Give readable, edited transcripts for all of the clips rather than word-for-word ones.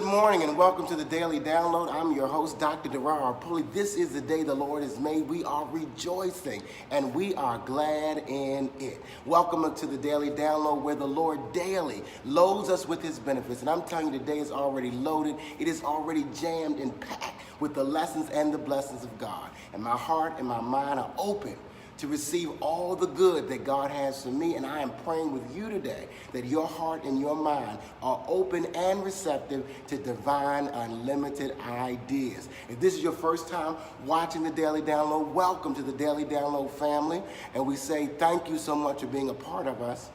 morning and welcome to the Daily Download. I'm your host, Dr. Derrar Pulley. This is the day the Lord has made. We are rejoicing and we are glad in it. Welcome to the Daily Download where the Lord daily loads us with his benefits. And I'm telling you, today is already loaded. It is already jammed and packed with the lessons and the blessings of God. And my heart and my mind are open to receive all the good that God has for me. And I am praying with you today that your heart and your mind are open and receptive to divine, unlimited ideas. If this is your first time watching the Daily Download, welcome to the Daily Download family. And we say thank you so much for being a part of us.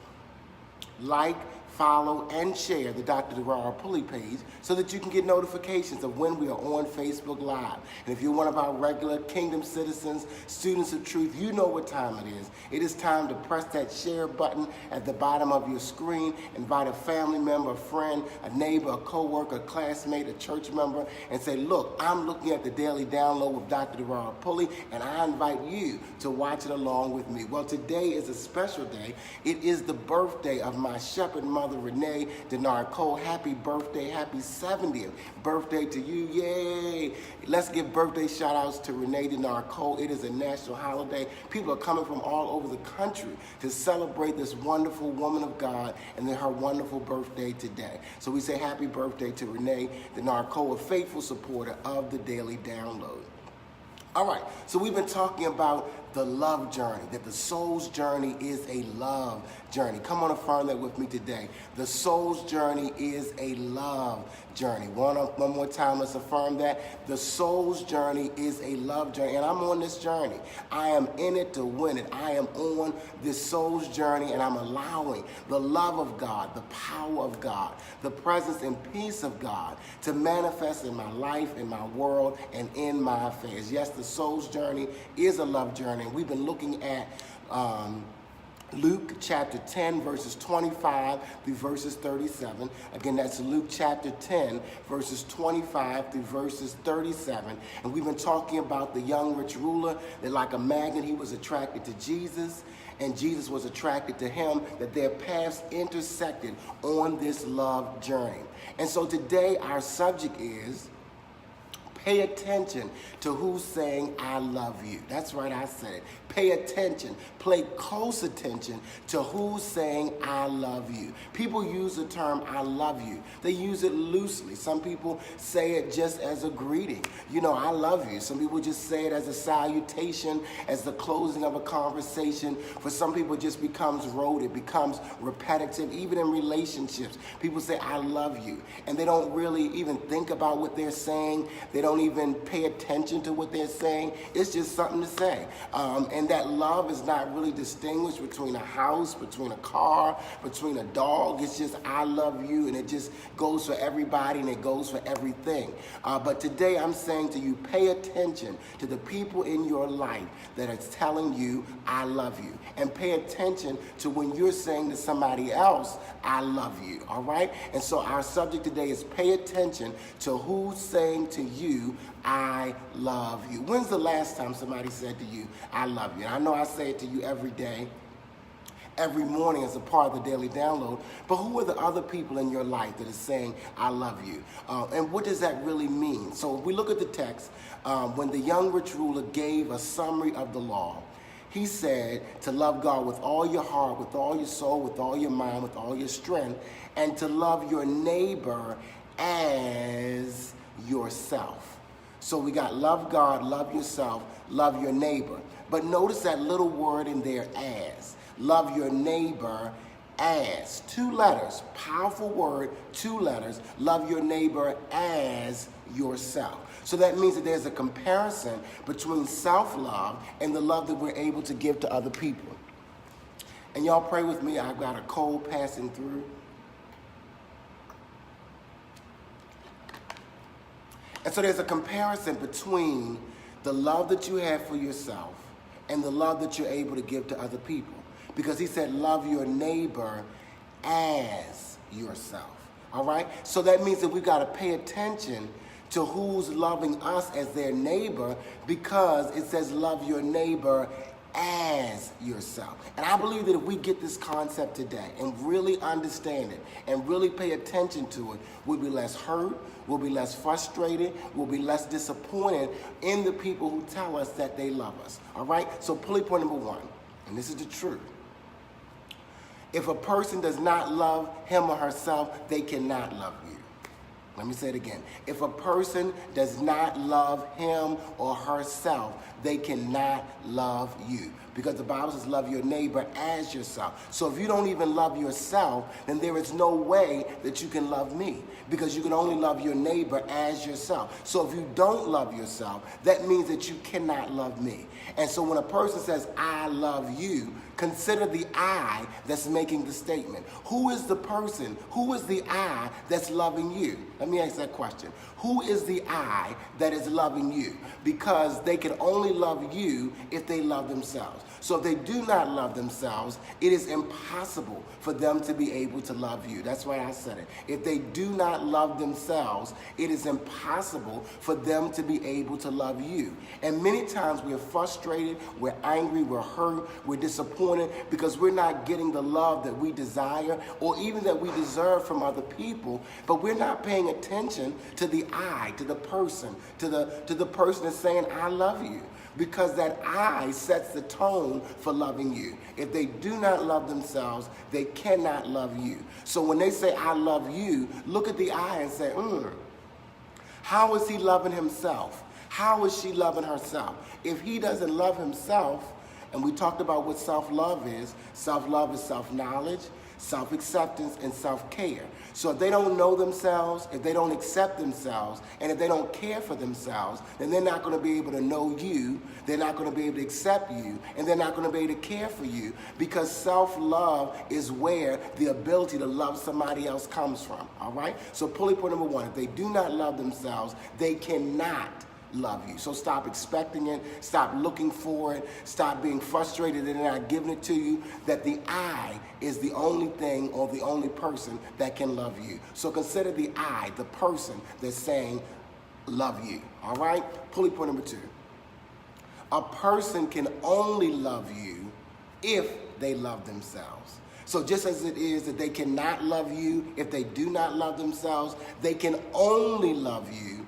Like, follow, and share the Dr. Derrar Pulley page so that you can get notifications of when we are on Facebook Live. And if you're one of our regular Kingdom citizens, students of truth, you know what time it is. It is time to press that share button at the bottom of your screen, invite a family member, a friend, a neighbor, a co-worker, a classmate, a church member, and say, look, I'm looking at the Daily Download with Dr. Derrar Pulley, and I invite you to watch it along with me. Well, today is a special day. It is the birthday of my shepherd mother, Renee Denard Cole. Happy birthday, happy 70th birthday to you. Yay! Let's give birthday shout outs to Renee Denard Cole. It is a national holiday. People are coming from all over the country to celebrate this wonderful woman of God and her wonderful birthday today. So we say happy birthday to Renee Denard Cole, a faithful supporter of the Daily Download. All right, so we've been talking about the love journey, that the soul's journey is a love journey. Come on, affirm that with me today. The soul's journey is a love journey. One more time, let's affirm that. The soul's journey is a love journey, and I'm on this journey. I am in it to win it. I am on this soul's journey, and I'm allowing the love of God, the power of God, the presence and peace of God to manifest in my life, in my world, and in my affairs. Yes, the soul's journey is a love journey. We've been looking at Luke chapter 10, verses 25 through verses 37. Again, that's Luke chapter 10, verses 25 through verses 37. And we've been talking about the young rich ruler, that like a magnet, he was attracted to Jesus, and Jesus was attracted to him, that their paths intersected on this love journey. And so today our subject is, pay attention to who's saying, I love you. That's right, I said it. Pay attention. Pay close attention to who's saying, I love you. People use the term, I love you. They use it loosely. Some people say it just as a greeting. You know, I love you. Some people just say it as a salutation, as the closing of a conversation. For some people, it just becomes rote. It becomes repetitive. Even in relationships, people say, I love you. And they don't really even think about what they're saying. They don't even pay attention to what they're saying. It's just something to say. And that love is not really distinguished between a house, between a car, between a dog. It's just, I love you, and it just goes for everybody and it goes for everything. But today I'm saying to you, pay attention to the people in your life that are telling you, I love you. And pay attention to when you're saying to somebody else, I love you, all right? And so our subject today is pay attention to who's saying to you, I love you. When's the last time somebody said to you, I love you? And I know I say it to you every day, every morning as a part of the Daily Download, but who are the other people in your life that is saying, I love you? And what does that really mean? So if we look at the text, when the young rich ruler gave a summary of the law, he said to love God with all your heart, with all your soul, with all your mind, with all your strength, and to love your neighbor as yourself. So we got love God, love yourself, love your neighbor. But notice that little word in there, as. Love your neighbor as. 2 letters, powerful word, 2 letters. Love your neighbor as yourself. So that means that there's a comparison between self-love and the love that we're able to give to other people. And y'all pray with me. I've got a cold passing through. And so there's a comparison between the love that you have for yourself and the love that you're able to give to other people. Because he said, love your neighbor as yourself. All right? So that means that we've got to pay attention to who's loving us as their neighbor, because it says love your neighbor as yourself. And I believe that if we get this concept today and really understand it and really pay attention to it, we'll be less hurt, we'll be less frustrated, we'll be less disappointed in the people who tell us that they love us. All right? So pulley point number one, and this is the truth. If a person does not love him or herself, they cannot love you. Let me say it again. If a person does not love him or herself, they cannot love you. Because the Bible says love your neighbor as yourself. So if you don't even love yourself, then there is no way that you can love me. Because you can only love your neighbor as yourself. So if you don't love yourself, that means that you cannot love me. And so when a person says, I love you, consider the I that's making the statement. Who is the person? Who is the I that's loving you? Let me ask that question. Who is the I that is loving you? Because they can only love you if they love themselves. So if they do not love themselves, it is impossible for them to be able to love you. That's why I said it. If they do not love themselves, it is impossible for them to be able to love you. And many times we're frustrated, we're angry, we're hurt, we're disappointed because we're not getting the love that we desire or even that we deserve from other people, but we're not paying attention to the I, to the person, to the person that's saying, I love you. Because that I sets the tone for loving you. If they do not love themselves, they cannot love you. So when they say, I love you, look at the I and say, how is he loving himself? How is she loving herself? If he doesn't love himself, and we talked about what self-love is self-knowledge, self-acceptance, and self-care. So if they don't know themselves, if they don't accept themselves, and if they don't care for themselves, then they're not going to be able to know you, they're not going to be able to accept you, and they're not going to be able to care for you, because self-love is where the ability to love somebody else comes from, all right? So pulley point number one, if they do not love themselves, they cannot love you. So stop expecting it, stop looking for it, stop being frustrated that they're not giving it to you, that the I is the only thing or the only person that can love you. So consider the I, the person that's saying, love you, all right? Pulley point number two. A person can only love you if they love themselves. So just as it is that they cannot love you if they do not love themselves, they can only love you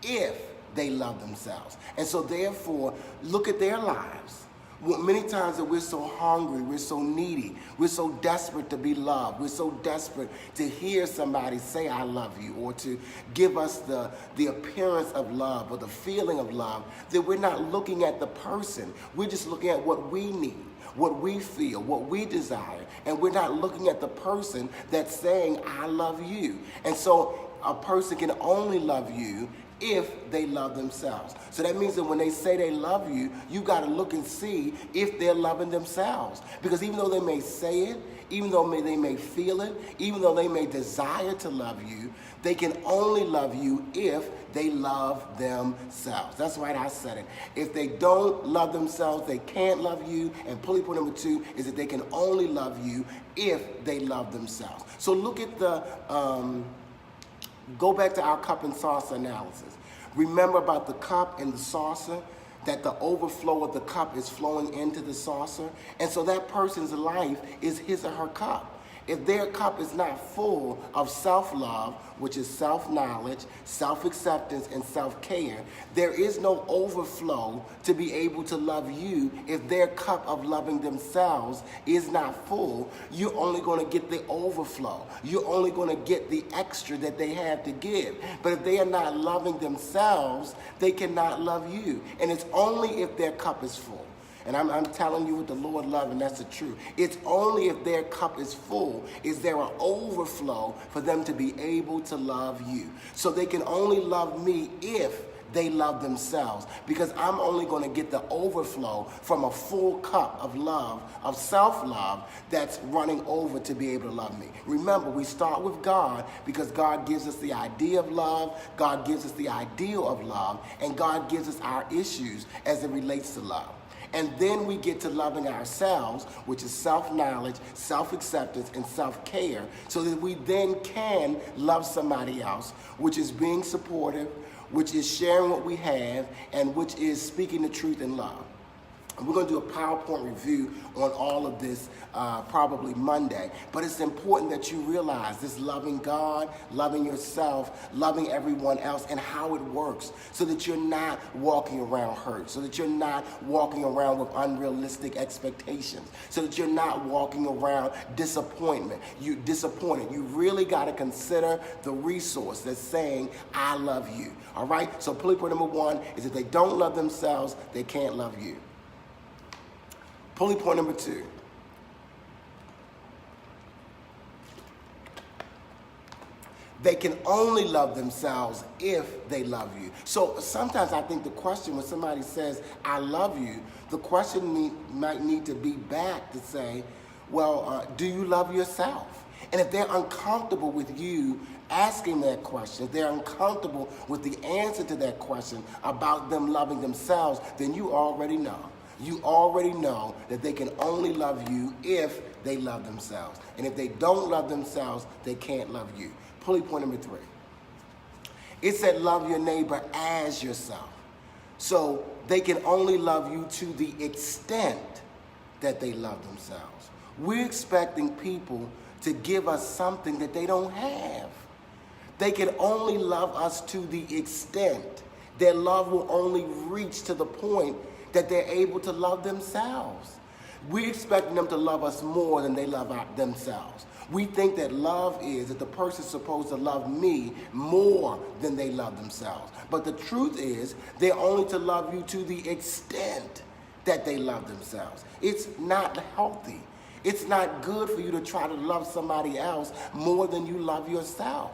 if they love themselves. And so therefore, look at their lives. Many times that we're so hungry, we're so needy, we're so desperate to be loved, we're so desperate to hear somebody say, I love you, or to give us the appearance of love or the feeling of love, that we're not looking at the person. We're just looking at what we need, what we feel, what we desire, and we're not looking at the person that's saying, I love you. And so a person can only love you if they love themselves. So that means that when they say they love you, you got to look and see if they're loving themselves. Because even though they may say it, even though they may feel it, even though they may desire to love you, they can only love you if they love themselves. That's right, I said it. If they don't love themselves, they can't love you. And pulley point number two is that they can only love you if they love themselves. So look at go back to our cup and saucer analysis. Remember about the cup and the saucer, that the overflow of the cup is flowing into the saucer. And so that person's life is his or her cup. If their cup is not full of self-love, which is self-knowledge, self-acceptance, and self-care, there is no overflow to be able to love you. If their cup of loving themselves is not full, you're only going to get the overflow. You're only going to get the extra that they have to give. But if they are not loving themselves, they cannot love you. And it's only if their cup is full. And I'm telling you what the Lord loves, and that's the truth. It's only if their cup is full is there an overflow for them to be able to love you. So they can only love me if they love themselves, because I'm only going to get the overflow from a full cup of love, of self-love, that's running over to be able to love me. Remember, we start with God because God gives us the idea of love, God gives us the ideal of love, and God gives us our issues as it relates to love. And then we get to loving ourselves, which is self-knowledge, self-acceptance, and self-care, so that we then can love somebody else, which is being supportive, which is sharing what we have, and which is speaking the truth in love. And we're going to do a PowerPoint review on all of this probably Monday. But it's important that you realize this loving God, loving yourself, loving everyone else, and how it works, so that you're not walking around hurt, so that you're not walking around with unrealistic expectations, so that you're not walking around disappointed. You really got to consider the resource that's saying, I love you. All right? So bullet point number 1 is if they don't love themselves, they can't love you. Bullet point number 2. They can only love themselves if they love you. So sometimes I think the question when somebody says, I love you, the question might need to be back to say, well, do you love yourself? And if they're uncomfortable with you asking that question, if they're uncomfortable with the answer to that question about them loving themselves, then you already know. You already know that they can only love you if they love themselves. And if they don't love themselves, they can't love you. Bullet point number 3. It said love your neighbor as yourself. So they can only love you to the extent that they love themselves. We're expecting people to give us something that they don't have. They can only love us to the extent. Their love will only reach to the point that they're able to love themselves. We're expecting them to love us more than they love themselves. We think that love is that the person's supposed to love me more than they love themselves. But the truth is, they're only to love you to the extent that they love themselves. It's not healthy. It's not good for you to try to love somebody else more than you love yourself.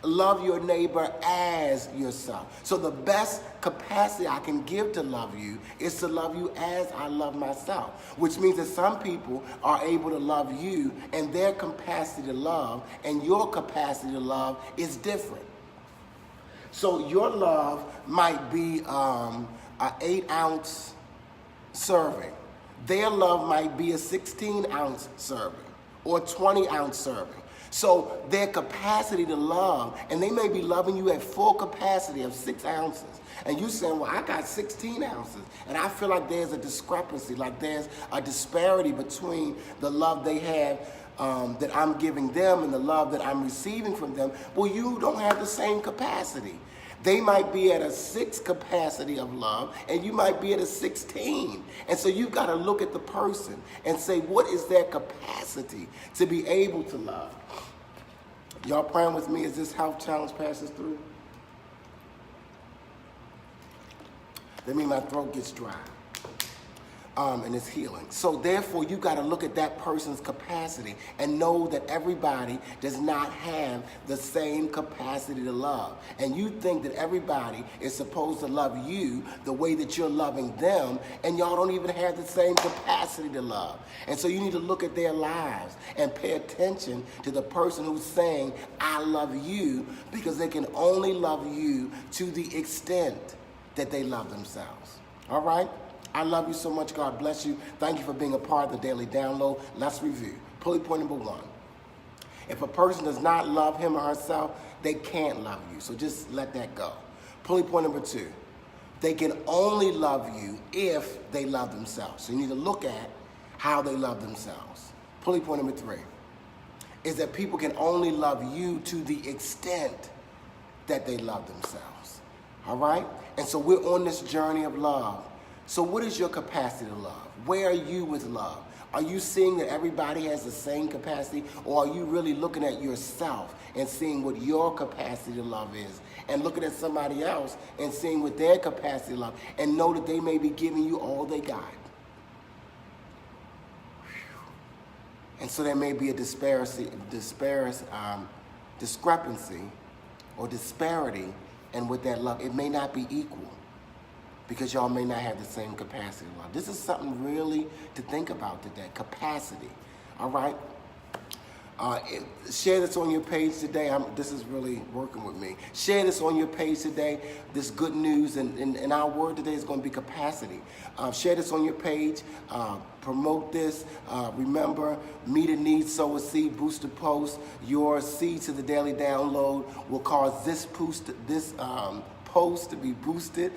Love your neighbor as yourself. So the best capacity I can give to love you is to love you as I love myself, which means that some people are able to love you and their capacity to love and your capacity to love is different. So your love might be an 8-ounce serving. Their love might be a 16-ounce serving or a 20-ounce serving. So their capacity to love, and they may be loving you at full capacity of 6 ounces. And you saying, well, I got 16 ounces. And I feel like there's a discrepancy, like there's a disparity between the love they have that I'm giving them and the love that I'm receiving from them. Well, you don't have the same capacity. They might be at a 6 capacity of love, and you might be at a 16. And so you've got to look at the person and say, what is their capacity to be able to love? Y'all praying with me as this health challenge passes through? That means my throat gets dry. And it's healing. So therefore, you got to look at that person's capacity and know that everybody does not have the same capacity to love. And you think that everybody is supposed to love you the way that you're loving them, and y'all don't even have the same capacity to love. And so you need to look at their lives and pay attention to the person who's saying, I love you, because they can only love you to the extent that they love themselves. All right? I love you so much. God bless you. Thank you for being a part of the Daily Download. Let's review. Bullet point number 1. If a person does not love him or herself, they can't love you. So just let that go. Bullet point number 2. They can only love you if they love themselves. So you need to look at how they love themselves. Bullet point number 3 is that people can only love you to the extent that they love themselves. All right? And so we're on this journey of love. So what is your capacity to love? Where are you with love? Are you seeing that everybody has the same capacity, or are you really looking at yourself and seeing what your capacity to love is, and looking at somebody else and seeing what their capacity to love, and know that they may be giving you all they got? And so there may be a discrepancy or disparity in what that love. It may not be equal, because y'all may not have the same capacity to love. This is something really to think about today, capacity, all right? Share this on your page today. This is really working with me. Share this on your page today, this good news, and our word today is going to be capacity. Share this on your page. Promote this. Remember, meet a need, sow a seed, boost a post. Your seed to the Daily Download will cause this post to be boosted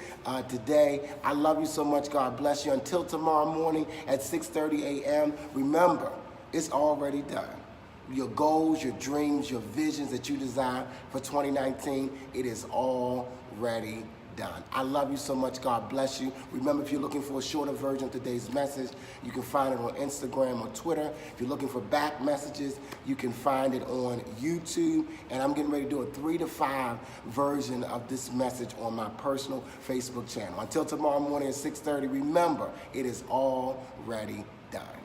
today. I love you so much. God bless you. Until tomorrow morning at 6:30 a.m., remember, it's already done. Your goals, your dreams, your visions that you desire for 2019, it is already done. I love you so much. God bless you. Remember, if you're looking for a shorter version of today's message, you can find it on Instagram or Twitter. If you're looking for back messages, you can find it on YouTube. And I'm getting ready to do a 3 to 5 version of this message on my personal Facebook channel. Until tomorrow morning at 6:30, remember, it is already done.